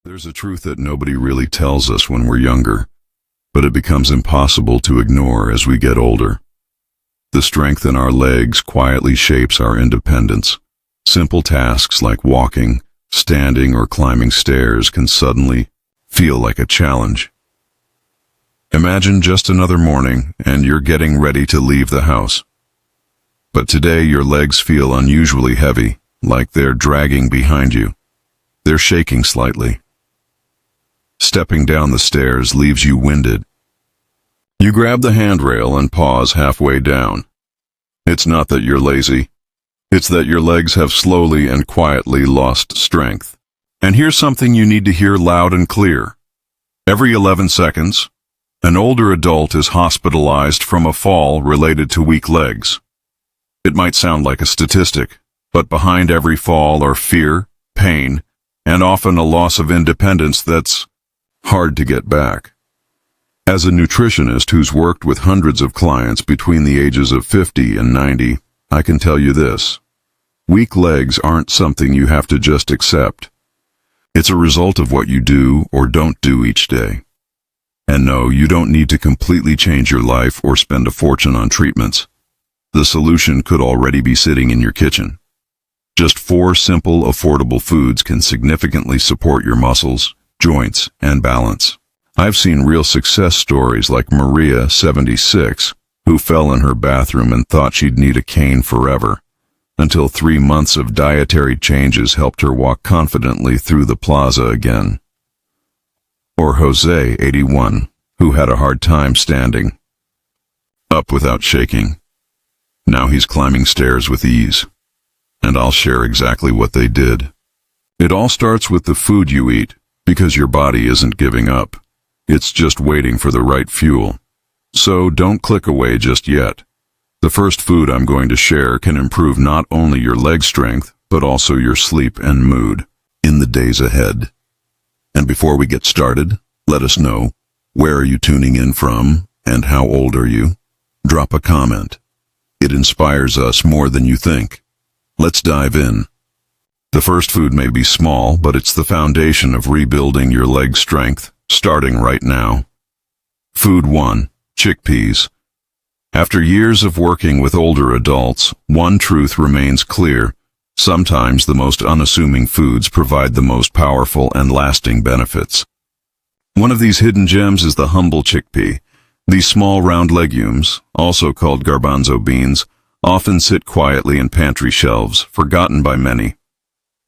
There's a truth that nobody really tells us when we're younger, but it becomes impossible to ignore as we get older. The strength in our legs quietly shapes our independence. Simple tasks like walking, standing, or climbing stairs can suddenly feel like a challenge. Imagine just another morning and you're getting ready to leave the house. But today your legs feel unusually heavy, like they're dragging behind you. They're shaking slightly. Stepping down the stairs leaves you winded. You grab the handrail and pause halfway down. It's not that you're lazy. It's that your legs have slowly and quietly lost strength. And here's something you need to hear loud and clear. Every 11 seconds, an older adult is hospitalized from a fall related to weak legs. It might sound like a statistic, but behind every fall are fear, pain, and often a loss of independence that's hard to get back. As a nutritionist who's worked with hundreds of clients between the ages of 50 and 90, I can tell you this. Weak legs aren't something you have to just accept. It's a result of what you do or don't do each day. And no, you don't need to completely change your life or spend a fortune on treatments. The solution could already be sitting in your kitchen. Just 4 simple, affordable foods can significantly support your muscles, joints, and balance. I've seen real success stories like Maria, 76, who fell in her bathroom and thought she'd need a cane forever, until 3 months of dietary changes helped her walk confidently through the plaza again. Or Jose, 81, who had a hard time standing up without shaking. Now he's climbing stairs with ease. And I'll share exactly what they did. It all starts with the food you eat, because your body isn't giving up. It's just waiting for the right fuel. So don't click away just yet. The first food I'm going to share can improve not only your leg strength, but also your sleep and mood in the days ahead. And before we get started, let us know, where are you tuning in from and how old are you? Drop a comment. It inspires us more than you think. Let's dive in. The first food may be small, but it's the foundation of rebuilding your leg strength, starting right now. Food 1, chickpeas. After years of working with older adults, one truth remains clear. Sometimes the most unassuming foods provide the most powerful and lasting benefits. One of these hidden gems is the humble chickpea. These small round legumes, also called garbanzo beans, often sit quietly in pantry shelves, forgotten by many.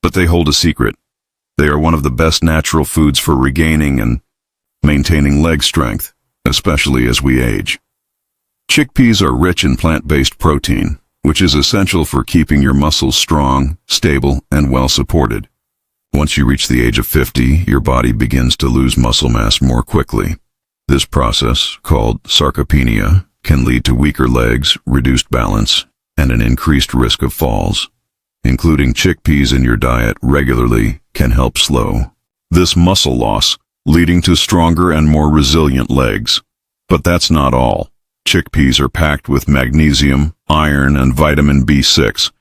But they hold a secret. They are one of the best natural foods for regaining and maintaining leg strength, especially as we age. Chickpeas are rich in plant-based protein, which is essential for keeping your muscles strong, stable, and well supported. Once you reach the age of 50, your body begins to lose muscle mass more quickly. This process, called sarcopenia, can lead to weaker legs, reduced balance, and an increased risk of falls. Including chickpeas in your diet regularly can help slow this muscle loss, leading to stronger and more resilient legs. But that's not all. Chickpeas are packed with magnesium, iron, and vitamin B6,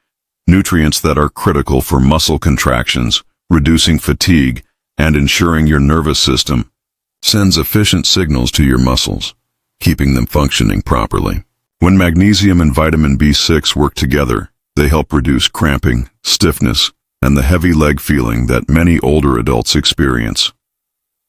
nutrients that are critical for muscle contractions, reducing fatigue, and ensuring your nervous system sends efficient signals to your muscles, keeping them functioning properly. When magnesium and vitamin B6 work together, they help reduce cramping, stiffness, and the heavy leg feeling that many older adults experience.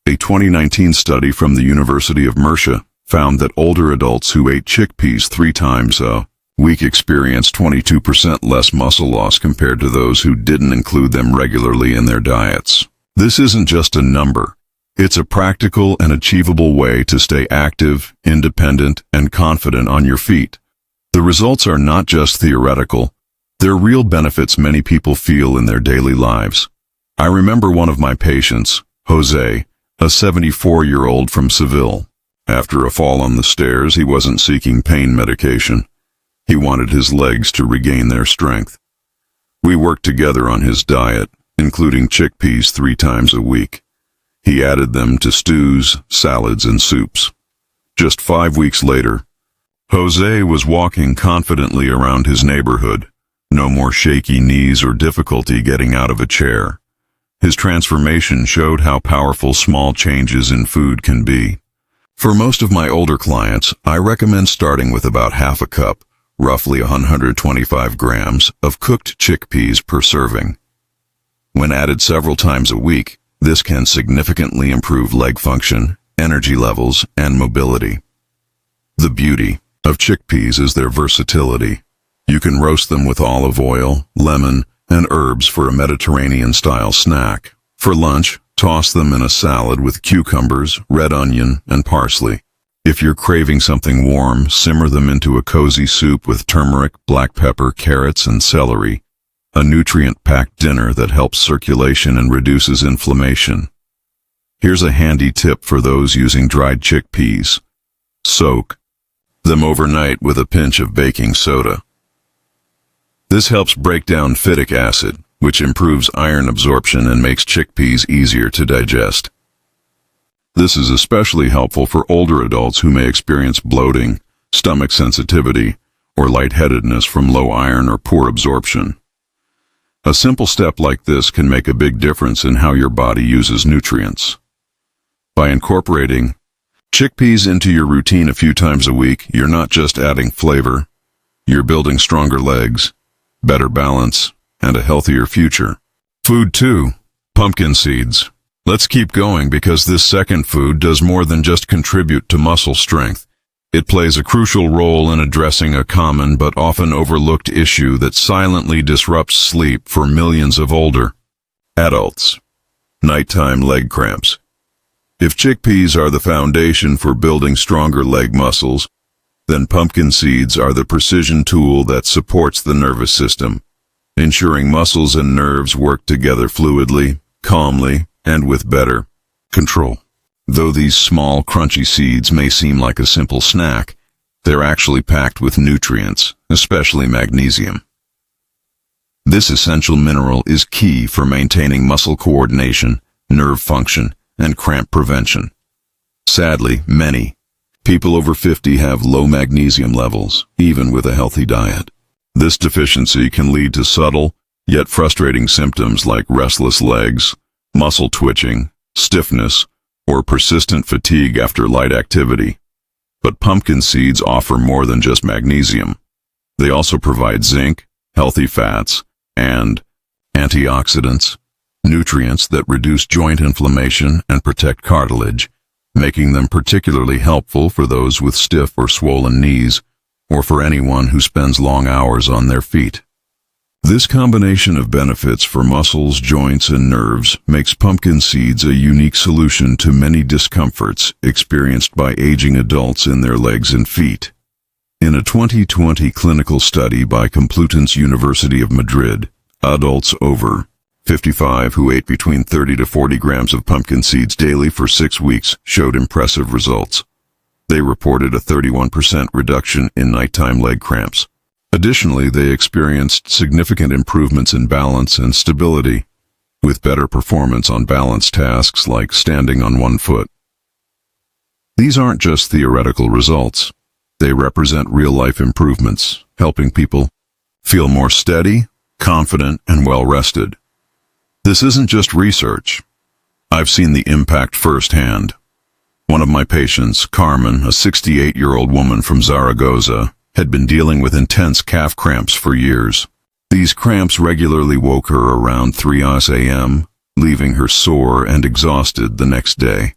A 2019 study from the University of Mercia found that older adults who ate chickpeas 3 times a week experienced 22% less muscle loss compared to those who didn't include them regularly in their diets. This isn't just a number. It's a practical and achievable way to stay active, independent, and confident on your feet. The results are not just theoretical. They're real benefits many people feel in their daily lives. I remember one of my patients, Jose, a 74-year-old from Seville. After a fall on the stairs, he wasn't seeking pain medication. He wanted his legs to regain their strength. We worked together on his diet, including chickpeas 3 times a week. He added them to stews, salads, and soups. Just 5 weeks later, Jose was walking confidently around his neighborhood. No more shaky knees or difficulty getting out of a chair. His transformation showed how powerful small changes in food can be. For most of my older clients, I recommend starting with about half a cup, roughly 125 grams, of cooked chickpeas per serving. When added several times a week, this can significantly improve leg function, energy levels, and mobility. The beauty of chickpeas is their versatility. You can roast them with olive oil, lemon, and herbs for a Mediterranean-style snack. For lunch, toss them in a salad with cucumbers, red onion, and parsley. If you're craving something warm, simmer them into a cozy soup with turmeric, black pepper, carrots, and celery. A nutrient-packed dinner that helps circulation and reduces inflammation. Here's a handy tip for those using dried chickpeas. Soak them overnight with a pinch of baking soda. This helps break down phytic acid, which improves iron absorption and makes chickpeas easier to digest. This is especially helpful for older adults who may experience bloating, stomach sensitivity, or lightheadedness from low iron or poor absorption. A simple step like this can make a big difference in how your body uses nutrients. By incorporating chickpeas into your routine a few times a week, you're not just adding flavor, you're building stronger legs, better balance, and a healthier future. Food 2. Pumpkin seeds. Let's keep going because this second food does more than just contribute to muscle strength. It plays a crucial role in addressing a common but often overlooked issue that silently disrupts sleep for millions of older adults. Nighttime leg cramps. If chickpeas are the foundation for building stronger leg muscles, then pumpkin seeds are the precision tool that supports the nervous system, ensuring muscles and nerves work together fluidly, calmly, and with better control. Though these small, crunchy seeds may seem like a simple snack, they're actually packed with nutrients, especially magnesium. This essential mineral is key for maintaining muscle coordination, nerve function, and cramp prevention. Sadly, many people over 50 have low magnesium levels, even with a healthy diet. This deficiency can lead to subtle, yet frustrating symptoms like restless legs, muscle twitching, stiffness, or persistent fatigue after light activity. But pumpkin seeds offer more than just magnesium. They also provide zinc, healthy fats, and antioxidants, nutrients that reduce joint inflammation and protect cartilage, making them particularly helpful for those with stiff or swollen knees, or for anyone who spends long hours on their feet. This combination of benefits for muscles, joints, and nerves makes pumpkin seeds a unique solution to many discomforts experienced by aging adults in their legs and feet. In a 2020 clinical study by Complutense University of Madrid, adults over 55 who ate between 30 to 40 grams of pumpkin seeds daily for 6 weeks showed impressive results. They reported a 31% reduction in nighttime leg cramps. Additionally, they experienced significant improvements in balance and stability, with better performance on balance tasks like standing on one foot. These aren't just theoretical results. They represent real-life improvements, helping people feel more steady, confident, and well-rested. This isn't just research. I've seen the impact firsthand. One of my patients, Carmen, a 68-year-old woman from Zaragoza, had been dealing with intense calf cramps for years. These cramps regularly woke her around 3 a.m., leaving her sore and exhausted the next day.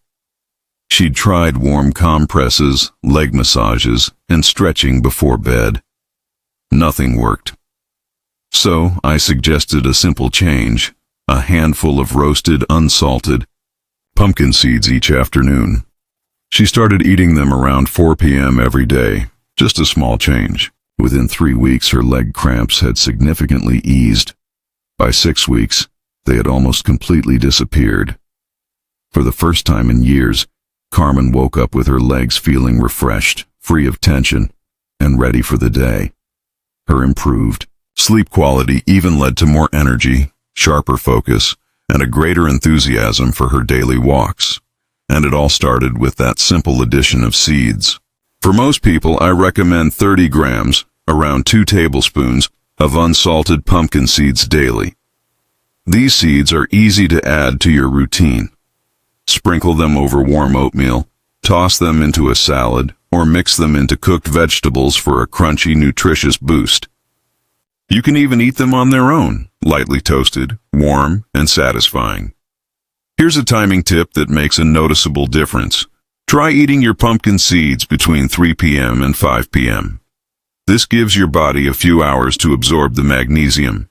She'd tried warm compresses, leg massages, and stretching before bed. Nothing worked. So I suggested a simple change, a handful of roasted, unsalted pumpkin seeds each afternoon. She started eating them around 4 p.m. every day. Just a small change. Within 3 weeks, her leg cramps had significantly eased. By 6 weeks, they had almost completely disappeared. For the first time in years, Carmen woke up with her legs feeling refreshed, free of tension, and ready for the day. Her improved sleep quality even led to more energy, sharper focus, and a greater enthusiasm for her daily walks. And it all started with that simple addition of seeds. For most people, I recommend 30 grams, around 2 tablespoons, of unsalted pumpkin seeds daily. These seeds are easy to add to your routine. Sprinkle them over warm oatmeal, toss them into a salad, or mix them into cooked vegetables for a crunchy, nutritious boost. You can even eat them on their own, lightly toasted, warm, and satisfying. Here's a timing tip that makes a noticeable difference. Try eating your pumpkin seeds between 3 p.m. and 5 p.m. This gives your body a few hours to absorb the magnesium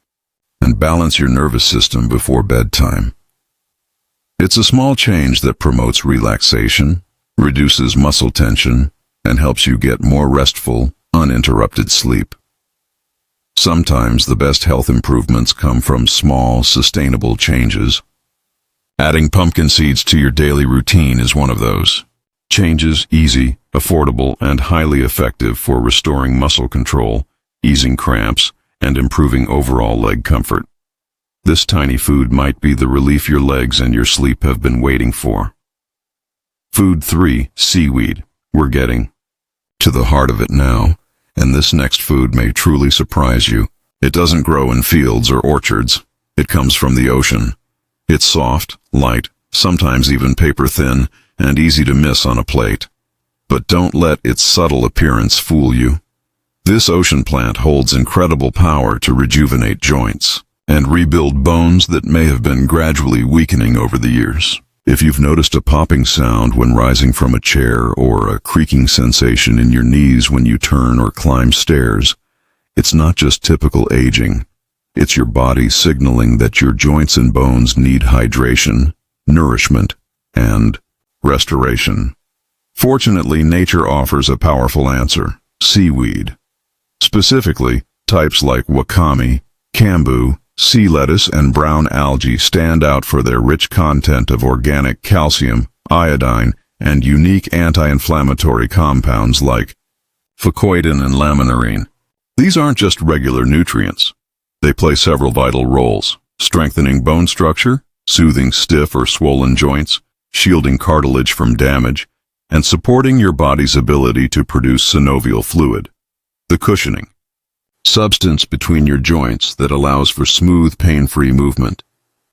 and balance your nervous system before bedtime. It's a small change that promotes relaxation, reduces muscle tension, and helps you get more restful, uninterrupted sleep. Sometimes the best health improvements come from small, sustainable changes. Adding pumpkin seeds to your daily routine is one of those. Changes easy, affordable, and highly effective for restoring muscle control, easing cramps, and improving overall leg comfort. This tiny food might be the relief your legs and your sleep have been waiting for. Food 3, seaweed. We're getting to the heart of it now, and this next food may truly surprise you. It doesn't grow in fields or orchards. It comes from the ocean. It's soft, light, sometimes even paper thin, and easy to miss on a plate. But don't let its subtle appearance fool you. This ocean plant holds incredible power to rejuvenate joints and rebuild bones that may have been gradually weakening over the years. If you've noticed a popping sound when rising from a chair or a creaking sensation in your knees when you turn or climb stairs, it's not just typical aging. It's your body signaling that your joints and bones need hydration, nourishment, and restoration. Fortunately, nature offers a powerful answer: seaweed. Specifically, types like wakame, cambu, sea lettuce, and brown algae stand out for their rich content of organic calcium, iodine, and unique anti-inflammatory compounds like fucoidan and laminarine. These aren't just regular nutrients. They play several vital roles: strengthening bone structure, soothing stiff or swollen joints, shielding cartilage from damage, and supporting your body's ability to produce synovial fluid, the cushioning substance between your joints that allows for smooth, pain-free movement.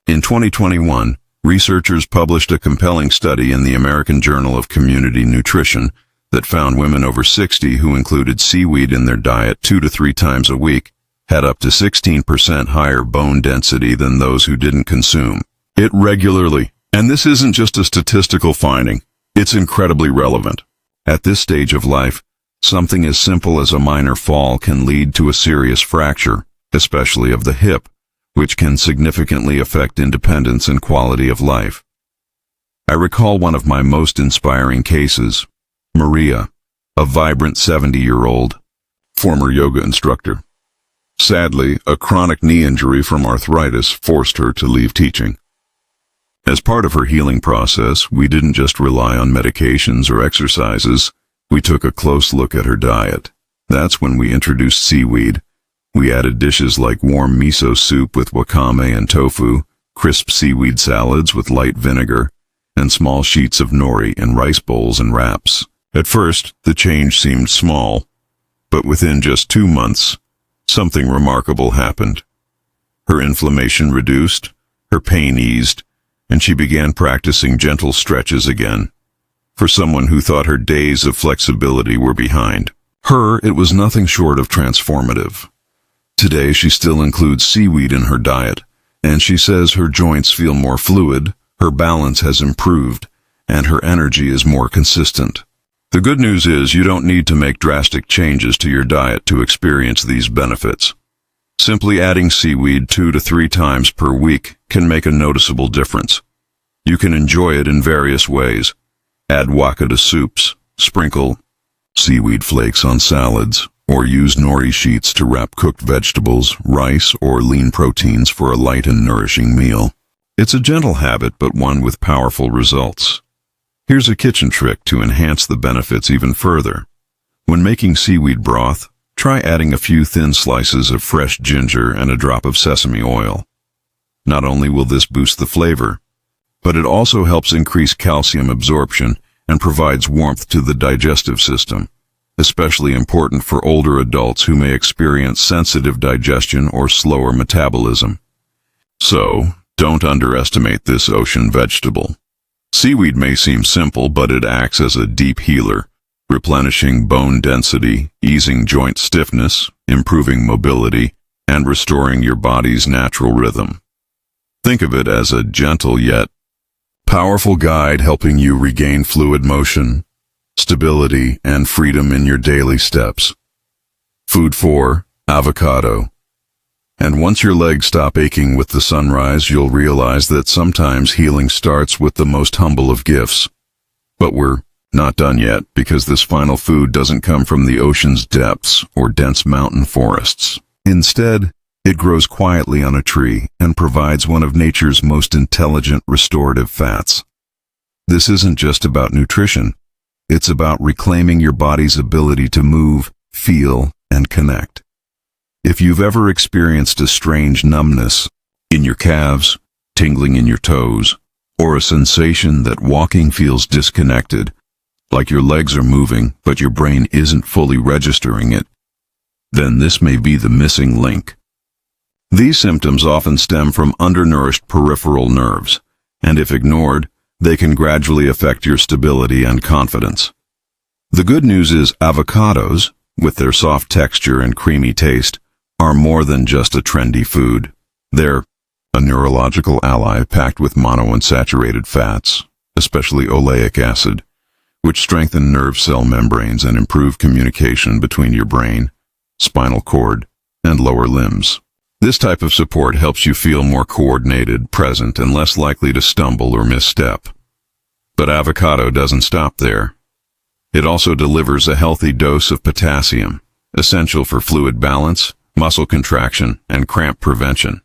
In 2021, researchers published a compelling study in the American Journal of Community Nutrition that found women over 60 who included seaweed in their diet 2 to 3 times a week had up to 16% higher bone density than those who didn't consume it regularly. And this isn't just a statistical finding, it's incredibly relevant. At this stage of life, something as simple as a minor fall can lead to a serious fracture, especially of the hip, which can significantly affect independence and quality of life. I recall one of my most inspiring cases, Maria, a vibrant 70-year-old, former yoga instructor. Sadly, a chronic knee injury from arthritis forced her to leave teaching. As part of her healing process, we didn't just rely on medications or exercises. We took a close look at her diet. That's when we introduced seaweed. We added dishes like warm miso soup with wakame and tofu, crisp seaweed salads with light vinegar, and small sheets of nori in rice bowls and wraps. At first, the change seemed small, but within just 2 months, something remarkable happened. Her inflammation reduced, her pain eased, and she began practicing gentle stretches again. For someone who thought her days of flexibility were behind her, it was nothing short of transformative. Today, she still includes seaweed in her diet, and she says her joints feel more fluid, her balance has improved, and her energy is more consistent. The good news is you don't need to make drastic changes to your diet to experience these benefits. Simply adding seaweed 2 to 3 times per week can make a noticeable difference. You can enjoy it in various ways. Add waka to soups, sprinkle seaweed flakes on salads, or use nori sheets to wrap cooked vegetables, rice, or lean proteins for a light and nourishing meal. It's a gentle habit, but one with powerful results. Here's a kitchen trick to enhance the benefits even further. When making seaweed broth, try adding a few thin slices of fresh ginger and a drop of sesame oil. Not only will this boost the flavor, but it also helps increase calcium absorption and provides warmth to the digestive system, especially important for older adults who may experience sensitive digestion or slower metabolism. So, don't underestimate this ocean vegetable. Seaweed may seem simple, but it acts as a deep healer, replenishing bone density, easing joint stiffness, improving mobility, and restoring your body's natural rhythm. Think of it as a gentle yet powerful guide helping you regain fluid motion, stability, and freedom in your daily steps. Food 4, avocado. And once your legs stop aching with the sunrise, you'll realize that sometimes healing starts with the most humble of gifts. But we're not done yet, because this final food doesn't come from the ocean's depths or dense mountain forests. Instead, it grows quietly on a tree and provides one of nature's most intelligent restorative fats. This isn't just about nutrition. It's about reclaiming your body's ability to move, feel, and connect. If you've ever experienced a strange numbness in your calves, tingling in your toes, or a sensation that walking feels disconnected, like your legs are moving but your brain isn't fully registering it, then this may be the missing link. These symptoms often stem from undernourished peripheral nerves, and if ignored, they can gradually affect your stability and confidence. The good news is avocados, with their soft texture and creamy taste, are more than just a trendy food. They're a neurological ally packed with monounsaturated fats, especially oleic acid, which strengthen nerve cell membranes and improve communication between your brain, spinal cord, and lower limbs. This type of support helps you feel more coordinated, present, and less likely to stumble or misstep. But avocado doesn't stop there. It also delivers a healthy dose of potassium, essential for fluid balance, muscle contraction, and cramp prevention.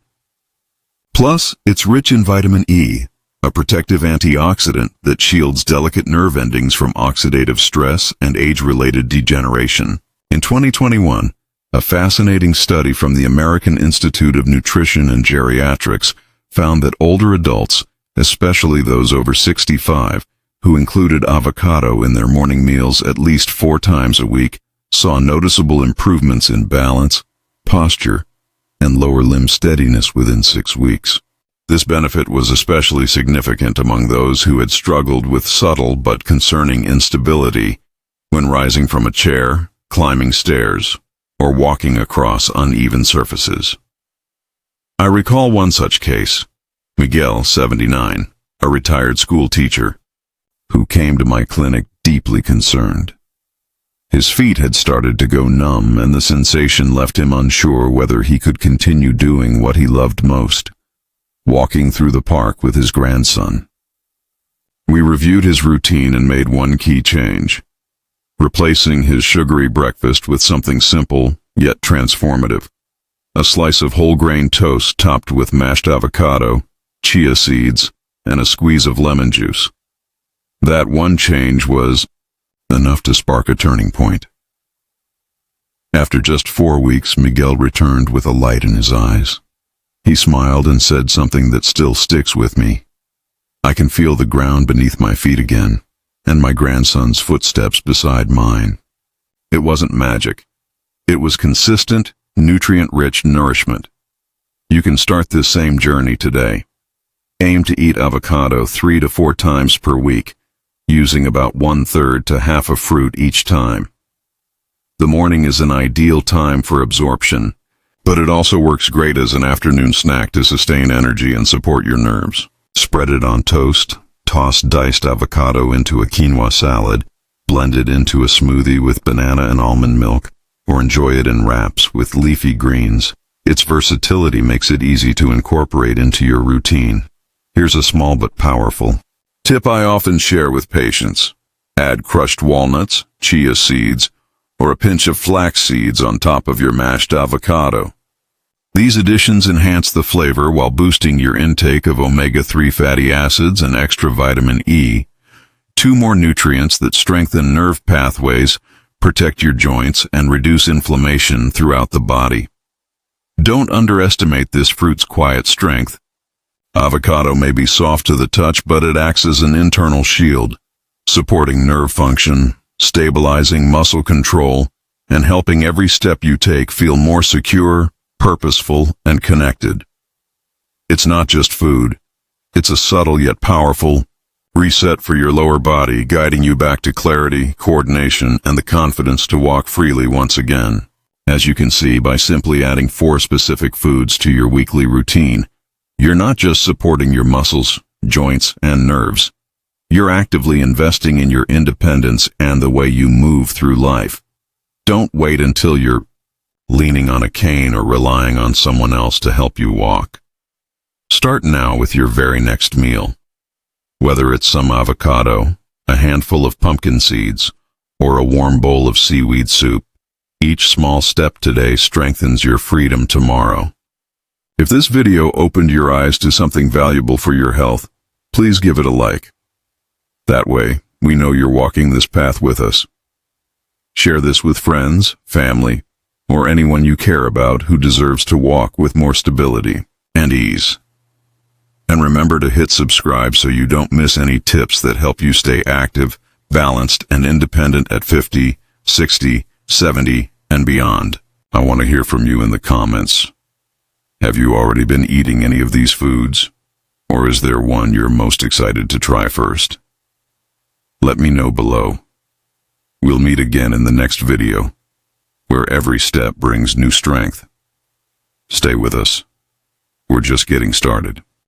Plus, it's rich in vitamin E, a protective antioxidant that shields delicate nerve endings from oxidative stress and age-related degeneration. In 2021, a fascinating study from the American Institute of Nutrition and Geriatrics found that older adults, especially those over 65, who included avocado in their morning meals at least 4 times a week, saw noticeable improvements in balance, posture, and lower limb steadiness within 6 weeks. This benefit was especially significant among those who had struggled with subtle but concerning instability when rising from a chair, climbing stairs, or walking across uneven surfaces. I recall one such case, Miguel, 79, a retired school teacher, who came to my clinic deeply concerned. His feet had started to go numb, and the sensation left him unsure whether he could continue doing what he loved most, walking through the park with his grandson. We reviewed his routine and made one key change, replacing his sugary breakfast with something simple yet transformative: a slice of whole grain toast topped with mashed avocado, chia seeds, and a squeeze of lemon juice. That one change was enough to spark a turning point. After just 4 weeks, Miguel returned with a light in his eyes. He smiled and said something that still sticks with me. "I can feel the ground beneath my feet again, and my grandson's footsteps beside mine." It wasn't magic. It was consistent, nutrient-rich nourishment. You can start this same journey today. Aim to eat avocado 3 to 4 times per week, using about 1/3 to half a fruit each time. The morning is an ideal time for absorption, but it also works great as an afternoon snack to sustain energy and support your nerves. Spread it on toast, toss diced avocado into a quinoa salad, blend it into a smoothie with banana and almond milk, or enjoy it in wraps with leafy greens. Its versatility makes it easy to incorporate into your routine. Here's a small but powerful tip I often share with patients: add crushed walnuts, chia seeds, or a pinch of flax seeds on top of your mashed avocado. These additions enhance the flavor while boosting your intake of omega-3 fatty acids and extra vitamin E, 2 more nutrients that strengthen nerve pathways, protect your joints, and reduce inflammation throughout the body. Don't underestimate this fruit's quiet strength. Avocado may be soft to the touch, but it acts as an internal shield, supporting nerve function, stabilizing muscle control, and helping every step you take feel more secure, purposeful, and connected. It's not just food. It's a subtle yet powerful reset for your lower body, guiding you back to clarity, coordination, and the confidence to walk freely once again. As you can see, by simply adding 4 specific foods to your weekly routine, you're not just supporting your muscles, joints, and nerves. You're actively investing in your independence and the way you move through life. Don't wait until you're leaning on a cane or relying on someone else to help you walk. Start now with your very next meal. Whether it's some avocado, a handful of pumpkin seeds, or a warm bowl of seaweed soup, each small step today strengthens your freedom tomorrow. If this video opened your eyes to something valuable for your health, please give it a like. That way, we know you're walking this path with us. Share this with friends, family, or anyone you care about who deserves to walk with more stability and ease. And remember to hit subscribe so you don't miss any tips that help you stay active, balanced, and independent at 50, 60, 70, and beyond. I want to hear from you in the comments. Have you already been eating any of these foods? Or is there one you're most excited to try first? Let me know below. We'll meet again in the next video, where every step brings new strength. Stay with us. We're just getting started.